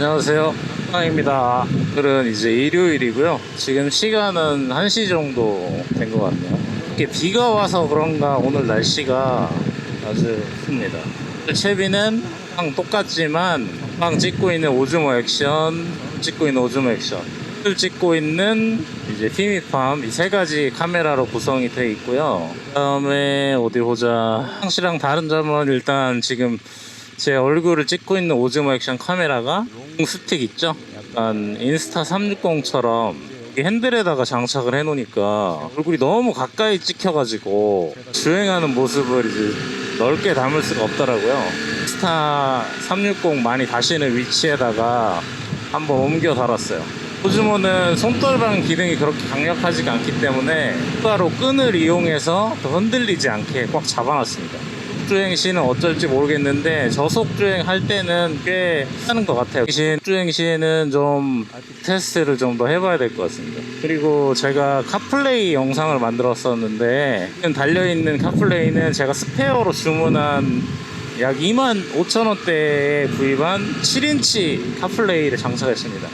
안녕하세요. 황입니다. 오늘은 이제 일요일이고요. 지금 시간은 1시 정도 된 것 같네요. 이렇게 비가 와서 그런가 오늘 날씨가 아주 큽니다. 채비는 항상 똑같지만 항상 찍고 있는 오즈모 액션, 찍고 있는 오즈모 액션, 를 찍고 있는 이제 피미팜 이 세 가지 카메라로 구성이 되어 있고요. 그 다음에 어디 보자. 항시랑 다른 점은 일단 지금 제 얼굴을 찍고 있는 오즈모 액션 카메라가 스틱 있죠? 약간 인스타 360처럼 핸들에다가 장착을 해 놓으니까 얼굴이 너무 가까이 찍혀가지고 주행하는 모습을 이제 넓게 담을 수가 없더라고요. 인스타 360 많이 다시는 위치에다가 한번 옮겨 달았어요. 오즈모는 손떨방 기능이 그렇게 강력하지가 않기 때문에 추가로 끈을 이용해서 더 흔들리지 않게 꽉 잡아놨습니다. 주행 시는 어쩔지 모르겠는데 저속 주행 할 때는 꽤 하는 것 같아요. 주행 시에는 좀 테스트를 좀 더 해봐야 될 것 같습니다. 그리고 제가 카플레이 영상을 만들었었는데 지금 달려있는 카플레이는 제가 스페어로 주문한 약 25,000원대에 구입한 7인치 카플레이를 장착했습니다.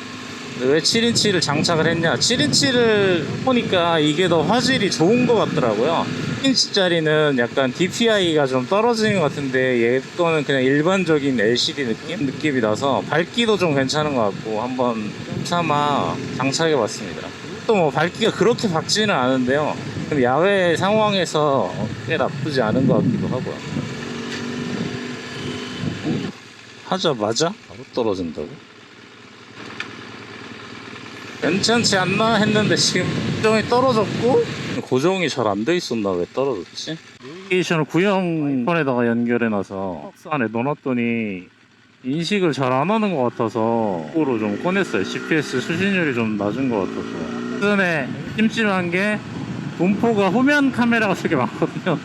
왜 7인치를 장착을 했냐? 7인치를 보니까 이게 더 화질이 좋은 것 같더라고요. 7인치짜리는 약간 DPI가 좀 떨어지는 것 같은데 얘 거는 그냥 일반적인 LCD 느낌이 나서 밝기도 좀 괜찮은 것 같고 한번 삼아 장착해 봤습니다. 또 뭐 밝기가 그렇게 밝지는 않은데요. 야외 상황에서 꽤 나쁘지 않은 것 같기도 하고요. 하자마자 바로 떨어진다고? 괜찮지 않나 했는데 지금 고정이 떨어졌고 고정이 잘 안 돼 있었나 왜 떨어졌지? 내비게이션을 구형폰에다가 연결해놔서 박스 안에 넣어놨더니 인식을 잘 안 하는 것 같아서 으로 좀 꺼냈어요. GPS 수신율이 좀 낮은 것 같아서. 전에 찜찜한 게 분포가 후면 카메라가 되게 많거든요.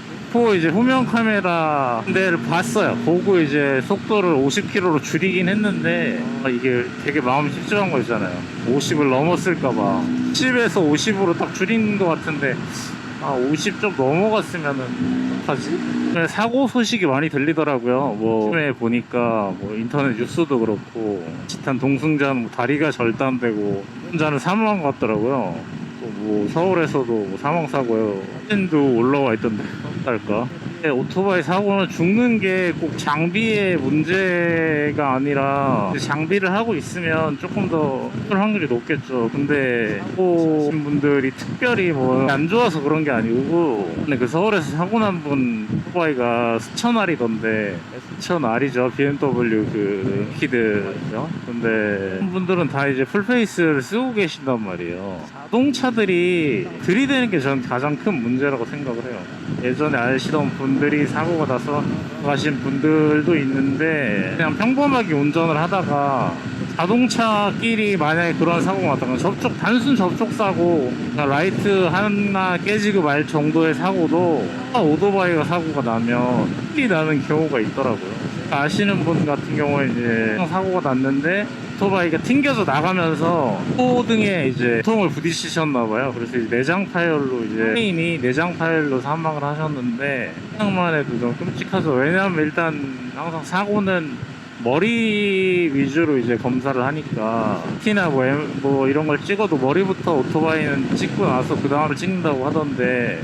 이제 후면 카메라 데를 봤어요. 보고 이제 속도를 50km로 줄이긴 했는데 이게 되게 마음이 찝찝한 거 있잖아요. 50을 넘었을까봐 10에서 50으로 딱 줄인 것 같은데 50 좀 넘어갔으면은 어떡하지? 사고 소식이 많이 들리더라고요. 뭐 처음에 보니까 뭐 인터넷 뉴스도 그렇고 지탄 동승자는 뭐 다리가 절단되고 혼자는 사망한 것 같더라고요. 뭐 서울에서도 뭐 사망사고요 사진도 올라와 있던데 어떨까? 오토바이 사고는 죽는 게 꼭 장비의 문제가 아니라 장비를 하고 있으면 조금 더 죽을 확률이 높겠죠. 근데 사고 분들이 특별히 뭐 안 좋아서 그런 게 아니고 근데 그 서울에서 사고 난 분 오토바이가 스천알이던데 스천알이죠. BMW 그 키드죠. 근데 분들은 다 이제 풀페이스를 쓰고 계신단 말이에요. 자동차들이 들이대는 게 전 가장 큰 문제라고 생각을 해요. 예전에 아시던 분들이 사고가 나서 가신 분들도 있는데 그냥 평범하게 운전을 하다가 자동차끼리 만약에 그런 사고가 났다면 단순 접촉사고 라이트 하나 깨지고 말 정도의 사고도 오토바이가 사고가 나면 큰일이 나는 경우가 있더라고요. 아시는 분 같은 경우에 이제 사고가 났는데 오토바이가 튕겨져 나가면서 호등에 이제 통을 부딪히셨나봐요. 그래서 이제 내장 파열로 이제 회인이 내장 파열로 사망을 하셨는데 생각만 해도 좀 끔찍하죠. 왜냐하면 일단 항상 사고는 머리 위주로 이제 검사를 하니까 특히나 뭐 이런 걸 찍어도 머리부터 오토바이는 찍고 나서 그 다음을 찍는다고 하던데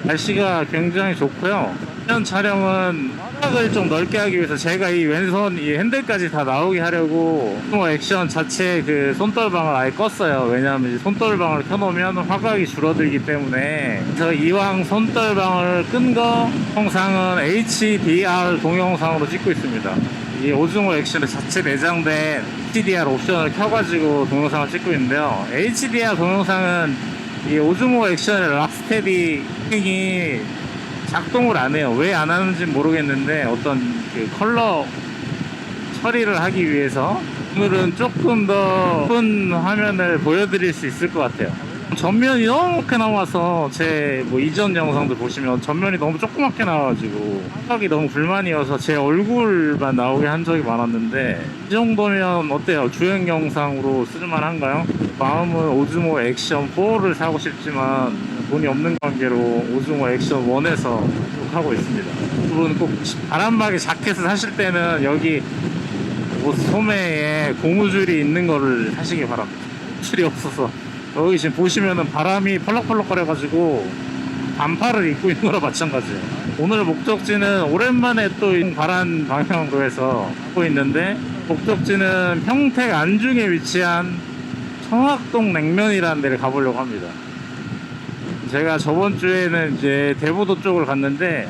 날씨가 굉장히 좋고요. 이번 촬영은 화각을 좀 넓게 하기 위해서 제가 이 왼손 이 핸들까지 다 나오게 하려고 오즈모 액션 자체 그 손떨방을 아예 껐어요. 왜냐하면 이제 손떨방을 켜놓으면 화각이 줄어들기 때문에. 그래서 이왕 손떨방을 끈 거 영상은 HDR 동영상으로 찍고 있습니다. 이 오즈모 액션에 자체 내장된 HDR 옵션을 켜가지고 동영상을 찍고 있는데요. HDR 동영상은 이 오즈모 액션의 락스테디 기능이 작동을 안 해요. 왜 안 하는지 모르겠는데 어떤 그 컬러 처리를 하기 위해서 오늘은 조금 더 큰 화면을 보여드릴 수 있을 것 같아요. 전면이 너무 크게 나와서 제 뭐 이전 영상들 보시면 전면이 너무 조그맣게 나와가지고 화각이 너무 불만이어서 제 얼굴만 나오게 한 적이 많았는데 이 정도면 어때요? 주행 영상으로 쓸만한가요? 마음은 오즈모 액션 4를 사고 싶지만 돈이 없는 관계로 오징어 액션 1에서 하고 있습니다. 여러분 꼭 바람막이 자켓을 사실 때는 여기 옷 소매에 고무줄이 있는 거를 사시기 바랍니다. 줄이 없어서 여기 지금 보시면은 바람이 펄럭펄럭 거려가지고 반팔을 입고 있는 거랑 마찬가지예요. 오늘 목적지는 오랜만에 또 바란 방향으로 해서 하고 있는데, 목적지는 평택 안중에 위치한 청학동 냉면이라는 데를 가보려고 합니다. 제가 저번 주에는 이제 대부도 쪽을 갔는데,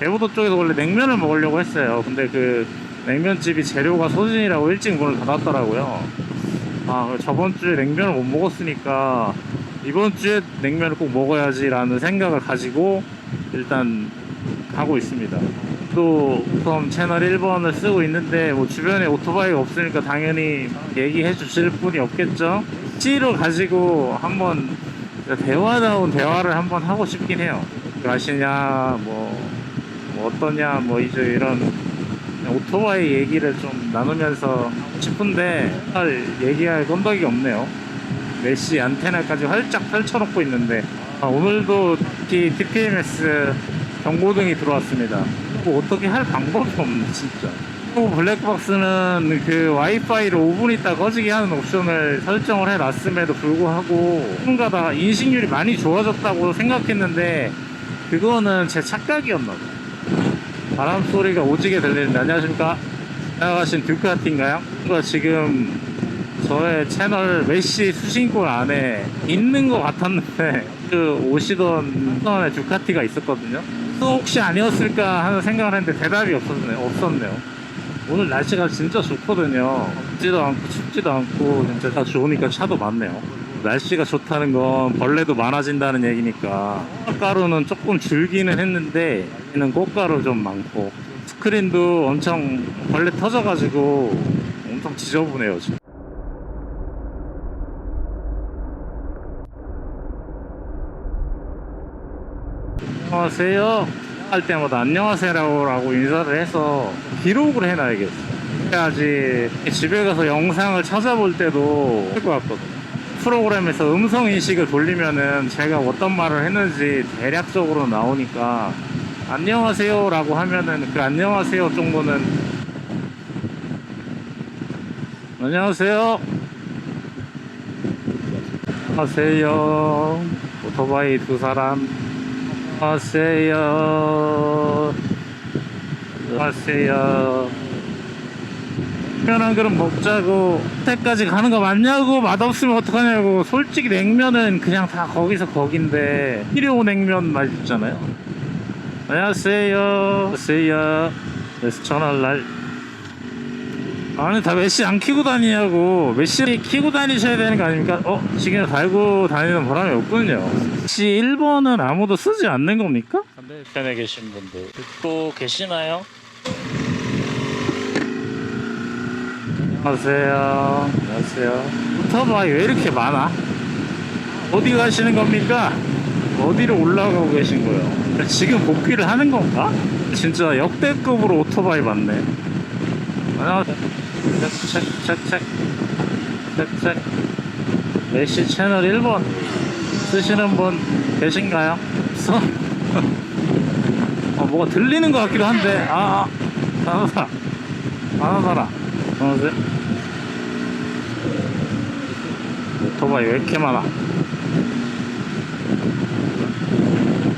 대부도 쪽에서 원래 냉면을 먹으려고 했어요. 근데 그 냉면집이 재료가 소진이라고 일찍 문을 닫았더라고요. 저번 주에 냉면을 못 먹었으니까 이번 주에 냉면을 꼭 먹어야지 라는 생각을 가지고 일단 가고 있습니다. 또 우선 채널 1번을 쓰고 있는데 뭐 주변에 오토바이가 없으니까 당연히 얘기해 주실 분이 없겠죠. C로 가지고 한번 대화다운 대화를 한번 하고 싶긴 해요. 아시냐, 뭐 어떠냐, 뭐 이제 이런 오토바이 얘기를 좀 나누면서 싶은데 얘기할 건덕이 없네요. 메시 안테나까지 활짝 펼쳐놓고 있는데, 오늘도 TPMS 경고등이 들어왔습니다. 뭐 어떻게 할 방법이 없네 진짜. 또 블랙박스는 그 와이파이를 5분 있다 꺼지게 하는 옵션을 설정을 해놨음에도 불구하고 뭔가 다 인식률이 많이 좋아졌다고 생각했는데 그거는 제 착각이었나 봐요. 바람 소리가 오지게 들리는데, 안녕하십니까? 지나가신 듀카티인가요? 지금 저의 채널 메시 수신권 안에 있는 것 같았는데 그 오시던 선에 듀카티가 있었거든요. 또 혹시 아니었을까 하는 생각을 했는데 대답이 없었네요. 오늘 날씨가 진짜 좋거든요. 덥지도 않고 춥지도 않고 진짜 다 좋으니까 차도 많네요. 날씨가 좋다는 건 벌레도 많아진다는 얘기니까 꽃가루는 조금 줄기는 했는데 얘는 꽃가루 좀 많고 스크린도 엄청 벌레 터져가지고 엄청 지저분해요 지금. 안녕하세요 할 때마다 안녕하세요라고 인사를 해서 기록을 해놔야겠어. 그래야지 집에 가서 영상을 찾아볼 때도 할 것 같거든요. 프로그램에서 음성 인식을 돌리면은 제가 어떤 말을 했는지 대략적으로 나오니까 안녕하세요 라고 하면은 그 안녕하세요 정도는 안녕하세요 안녕하세요 오토바이 두 사람 안녕하세요 안녕하세요 냉면 한 그릇 먹자고 호텔까지 가는 거 맞냐고, 맛없으면 어떡하냐고. 솔직히 냉면은 그냥 다 거기서 거긴데 일회용 냉면 맛있잖아요. 안녕하세요 안녕하세요 메시 전화할 아니 다 메시 안 키고 다니냐고. 메시 키고 다니셔야 되는 거 아닙니까? 지금 달고 다니는 보람이 없군요. 메시 1번은 아무도 쓰지 않는 겁니까? 반대편에 계신 분들 또 계시나요? 안녕하세요. 안녕하세요. 오토바이 왜 이렇게 많아? 어디 가시는 겁니까? 어디로 올라가고 계신 거예요? 지금 복귀를 하는 건가? 진짜 역대급으로 오토바이 많네. 안녕하세요. 책. 메시 채널 1번 쓰시는 분 계신가요? 없어? 뭐가 들리는 것 같기도 한데. 하나 안녕하세요. 오토바이 왜 이렇게 많아?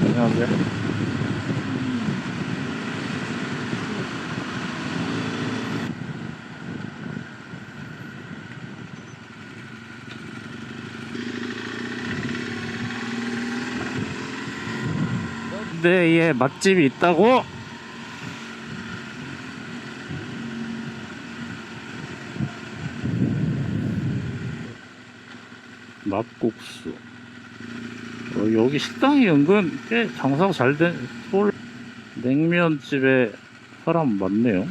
안녕하세요. 근데 얘 맛집이 있다고? 막국수. 여기 식당이 은근 꽤 장사가 잘된 서울 냉면집에 사람 많네요.